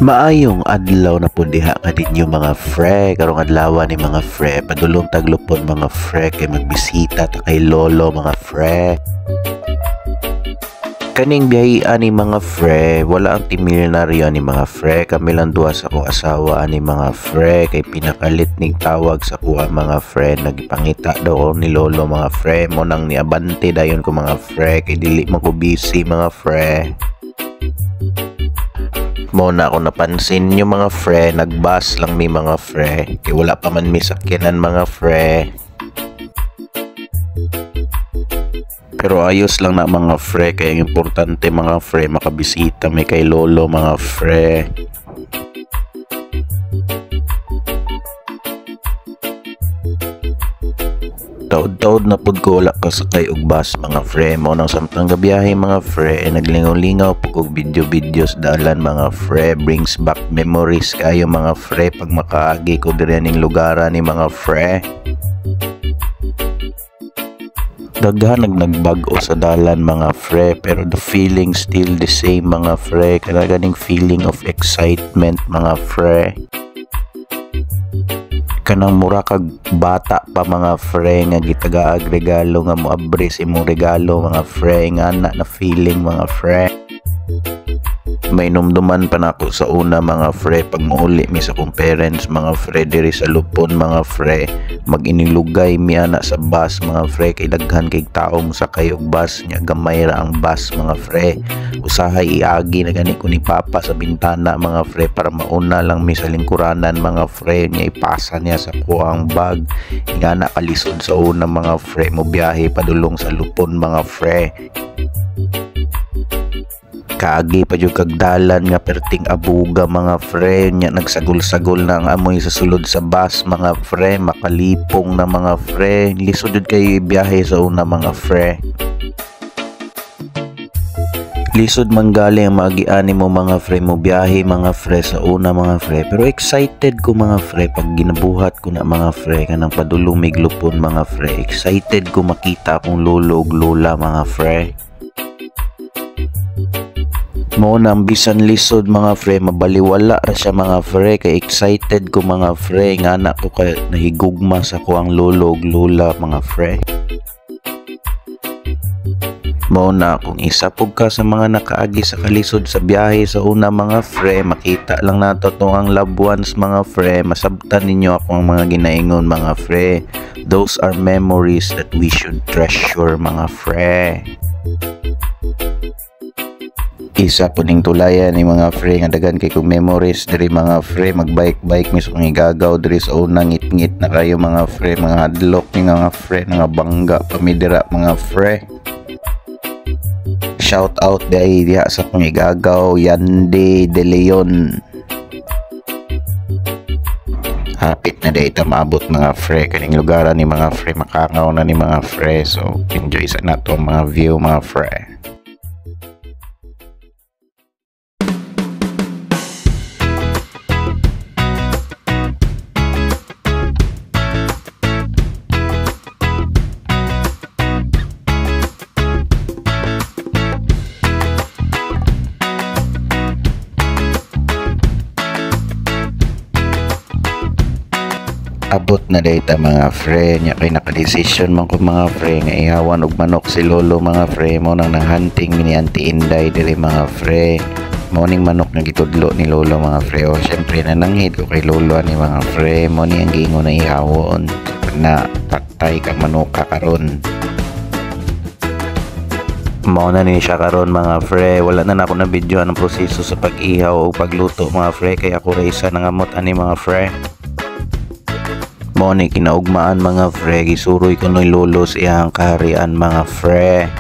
Maayong adlaw na po diha kadinyo mga fre. Karong adlaw ni mga fre, padulong taglupon mga fre kay magbisita ta kay lolo mga fre. Kaning biyahian ni mga fre, wala ang timilyonaryo ni mga fre. Kami lang duha sa akong asawa ni mga fre kay pinakalit ning tawag sa kuha mga fre. Nagipangita daw ni lolo mga fre, mo nang niabante dayon ko mga fre kay dili man ko busy mga fre. Muna ako napansin yung mga fre, nagbus lang mi mga fre, kaya wala pa man mi sakyanan mga fre. Pero ayos lang na mga fre, kaya importante mga fre, makabisita mi kay lolo mga fre. Taod-taod na pud ko wala kasakay og bus mga fre. Mo nang samtang gabiyahe mga fre, naglingaw-lingaw pug og video-videos dalan mga fre. Brings back memories kayo mga fre pag makaagi ko diri ning lugaran ni mga fre. Daghan nagbag-o sa dalan mga fre, pero the feeling still the same mga fre. Kana ganing feeling of excitement mga fre. Kanang mura kag bata pa mga fre nga gitagaag regalo nga moabre si mong regalo mga fre, nga na feeling mga fre. May numduman pa nako sa una mga fre pag muuli mi sa kong parents mga fre diri sa Lupon mga fre. Mag-inilugay mi ana sa bus mga fre kay daghan kay taong sakay og bus nya gamay ra ang bus mga fre. Usahay iagi na gani ko ni papa sa bintana mga fre para mauna lang mi sa lingkuranan mga fre nya ipasa niya sa kuang bag. Nga na kalisod sa una mga fre mo biyahe padulong sa Lupon mga fre. Kaagi pa yung kagdalan nga perting abuga mga fre nya nagsagol-sagol na ang amoy sa sulod sa bus mga fre, makalipong na mga fre, lisod kay biyahe sa una mga fre. Lisod manggali ang magiani mo mga fre mo biyahe mga fre sa una mga fre, pero excited ko mga fre pag ginabuhat ko na mga fre kanang padulong miglupon mga fre. Excited ko makita akong lolo ug lola mga fre. Mo nang bisan lisod mga fre, mabaliwala ra siya mga fre kay excited ko mga fre nga anak ko kay nahigugma sa kuang lolo ug lola mga fre. Mo na kung isa pug ka sa mga nakaagi sa kalisod sa biyahe sa una mga fre, makita lang nato tong loved ones mga fre, masabtan ninyo akong mga ginaingon mga fre. Those are memories that we should treasure mga fre. Isa po ning tulayan ni mga fre nga dagan kay kong memories diri mga fre, magbike-bike mis kung igagaw diri sa unang ngit-ngit na kayo mga fre, mga hadlok ni mga fre nga bangga pamidira mga fre. Shout out diha sa kong igagaw Yande De Leon. Hapit na data maabot mga fre kaning lugaran ni mga fre, makangaw na ni mga fre, so enjoy sa nato mga view mga fre. Abot na data mga fre nya kay nakadesisyon man ko mga fre nga ihawan og manok si lolo mga fre. Mo nang hunting ni Auntie Inday diri mga fre. Mo ning manok nga gitudlo ni lolo mga fre. O syempre nananghid ko kay lolo ni mga fre. Mo ni ang giingon na ihawon na patay ka manok ka karon. Mo na ni siya karon mga fre. Wala na ako na video ang proseso sa pag-ihaw o pagluto mga fre kay ako ra isa nangamot ani mga fre. Mo ni kinaugmaan mga fre, gisuroy ko noy lolo sa iyang kaharian mga fre.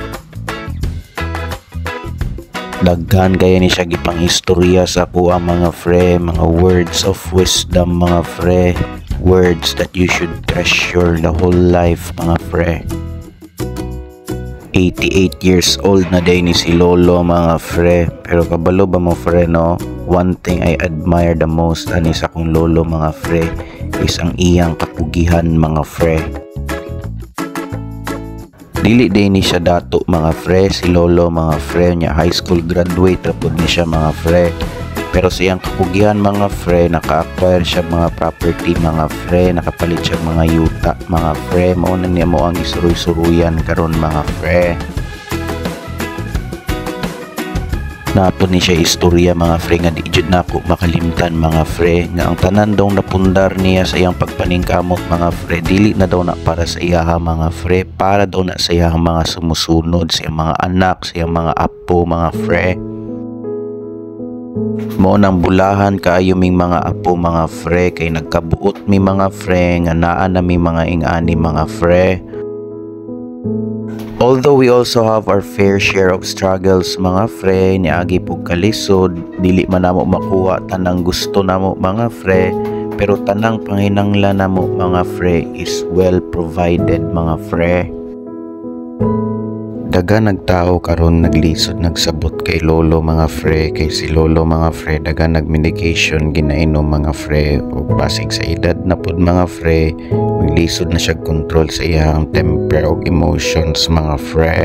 Daghan kaya ni siya gipang istorya sa kuha mga fre, mga words of wisdom mga fre, words that you should treasure the whole life mga fre. 88 years old na day ni si lolo mga fre, pero kabalo ba mo fre no? One thing I admire the most ani sa kong lolo mga fre is ang iyang kapugihan mga fre. Dili day ni siya dato mga fre, si lolo mga fre nya high school graduate rapod ni siya mga fre. Pero sa iyang kapugihan mga fre, naka-acquire siya mga property mga fre, nakapalit siya mga yuta mga fre, mao na niya mo ang isuruy-suruyan karon mga fre. Nato ni siya istorya mga fre nga di jud nako makalimtan mga fre, nga ang tanan daw napundar niya sa iyang pagpaningkamot mga fre, dili na daw na para sa iyaha mga fre, para daw na sa iyang mga sumusunod, sa iyang mga anak, sa iyang mga apo mga fre. Mo nang bulahan kaayo ming mga apo mga fre, kay nagkabuot mi mga fre nga naa na mi mga ingani mga fre. Although we also have our fair share of struggles mga fre, niagi po kalisod, dili man namo makuha tanang gusto namo mga fre, pero tanang panginanglan namo mga fre is well provided mga fre. Daga nagtao karon naglisod nagsabot kay lolo mga fre, kay si lolo mga fre daga nagmedication ginainom mga fre, ug basig sa edad na pud mga fre maglisod na siya control sa iyang temper ug emotions mga fre.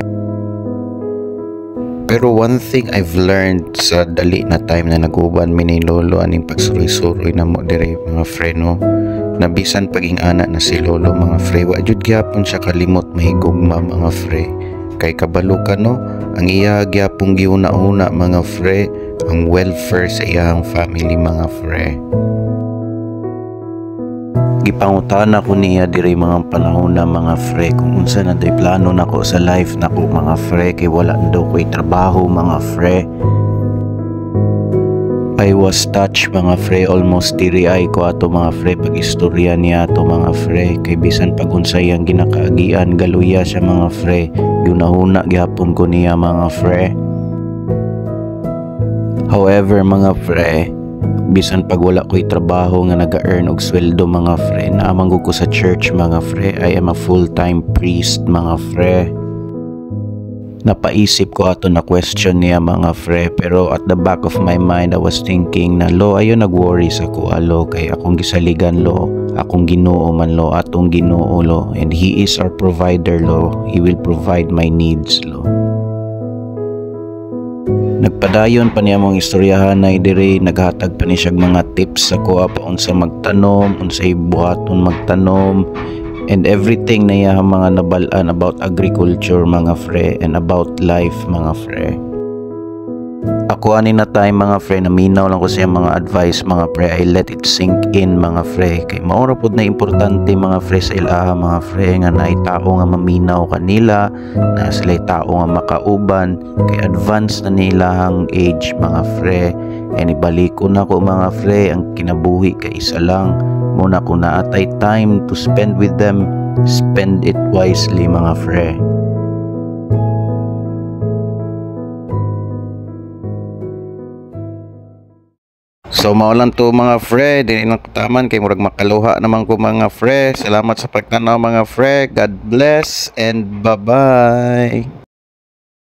Pero one thing I've learned sa dali na time na nag-uban mi ni lolo aning pagsuroy-suroy na mo dire mga fre no, nabisan paging ana na si lolo mga fre, wa jud gyapon siya kalimot mahigugma mga fre. Kay kabalo ka no, ang iya gyapong giuna-una mga fre ang welfare sa iyang family mga fre. Gipangutan ako niya diri mga panahon na mga fre kung unsa na day plano nako sa life nako mga fre, kay wala daw ko'y trabaho mga fre. I was touched mga fre, almost teary-eye ko ato mga fre pag istorya niya ato mga fre, kay bisan pag unsay ang ginakaagian galuya siya mga fre, gunahuna gyapon ko niya mga fre. However mga fre, bisan pag wala ko'y trabaho nga naga-earn og sweldo mga fre, naamang ko sa church mga fre, I am a full-time priest mga fre. Napaisip ko ato na question niya mga fre, pero at the back of my mind I was thinking na lo ayo nag-worry sa ko alo, kay akong gisaligan lo, akong Ginoo man lo, atong Ginoo lo, and He is our provider lo, He will provide my needs lo. Nagpadayon pa niya mong istoryahan na dire, naghatag pa ni siya mga tips sa kuha pa unsa magtanom, unsay buhaton magtanom, and everything na iya mga nabalaan about agriculture mga fre and about life mga fre. Ako ani na time mga fre, naminaw lang ko siya mga advice mga fre, I let it sink in mga fre, kay maura pod na importante mga fre sa ilaha mga fre nga naay tao nga maminaw kanila, na sila'y tao nga makauban, kay advance na nilang age mga fre, and ibalik ko na ko mga fre ang kinabuhi kay isa lang. Muna kung naatay time to spend with them, spend it wisely mga fre. So maulan to mga fre, din nang kutaman kay murag makaluha naman ko mga fre. Salamat sa pagtanaw mga fre. God bless and bye-bye.